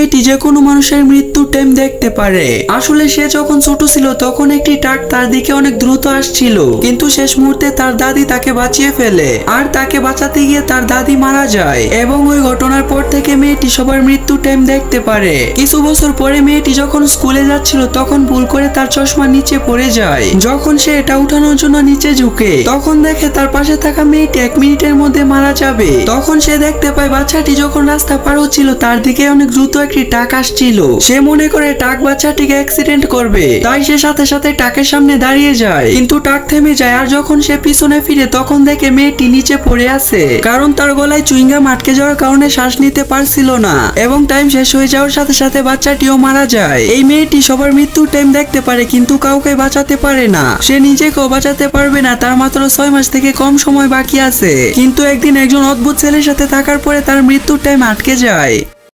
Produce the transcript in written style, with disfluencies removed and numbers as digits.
মেয়েটি যে কোনো মানুষের মৃত্যুর টাইম দেখতে পারে। আসলে সে যখন ছোট ছিল তখন একটি ট্রাক তার দিকে অনেক দ্রুত আসছিল, কিন্তু শেষ মুহূর্তে তার দাদি তাকে বাঁচিয়ে ফেলে। আর তাকে বাঁচাতে গিয়ে তার দাদি মারা যায় এবং ওই ঘটনার পর থেকে মেয়েটি সবার মৃত্যুর টাইম দেখতে পারে। কিছু বছর পরে মেয়েটি যখন স্কুলে যাচ্ছিল তখন ভুল করে তার চশমা নিচে পড়ে যায়। যখন সে এটা উঠানোর জন্য নিচে ঝুঁকে তখন দেখে তার পাশে থাকা মেয়েটি 1 মিনিটের মধ্যে মারা যাবে। তখন সে দেখতে পায় বাচ্চাটি যখন রাস্তা পার হচ্ছিল তার দিকে অনেক দ্রুত একটি ট্রাক আসছিল। সে মনে করে ট্রাক বাচ্চাটিকে অ্যাক্সিডেন্ট করবে, তাই সে সাথে সাথে ট্রাকের সামনে দাঁড়িয়ে যায়। কিন্তু ট্রাক থেমে যায় আর যখন সে পিছনে ফিরে তখন দেখে মেয়েটি নিচে পড়ে আছে, কারণ তার গলায় চুইংগাম আটকে যাওয়ার কারণে শ্বাস নিতে পারছিল না। এবং টাইম শেষ হয়ে যাওয়ার সাথে সাথে বাচ্চাটিও মারা যায়। এই মেয়েটি সবার মৃত্যুর টাইম দেখতে পারে কিন্তু কাউকে বাঁচাতে পারে না। সে নিজেকেও বাঁচাতে পারবে না, তার মাত্র 6 মাস থেকে কম সময় বাকি আছে। কিন্তু একদিন একজন অদ্ভুত ছেলের সাথে থাকার পরে তার মৃত্যুর টাইম আটকে যায়।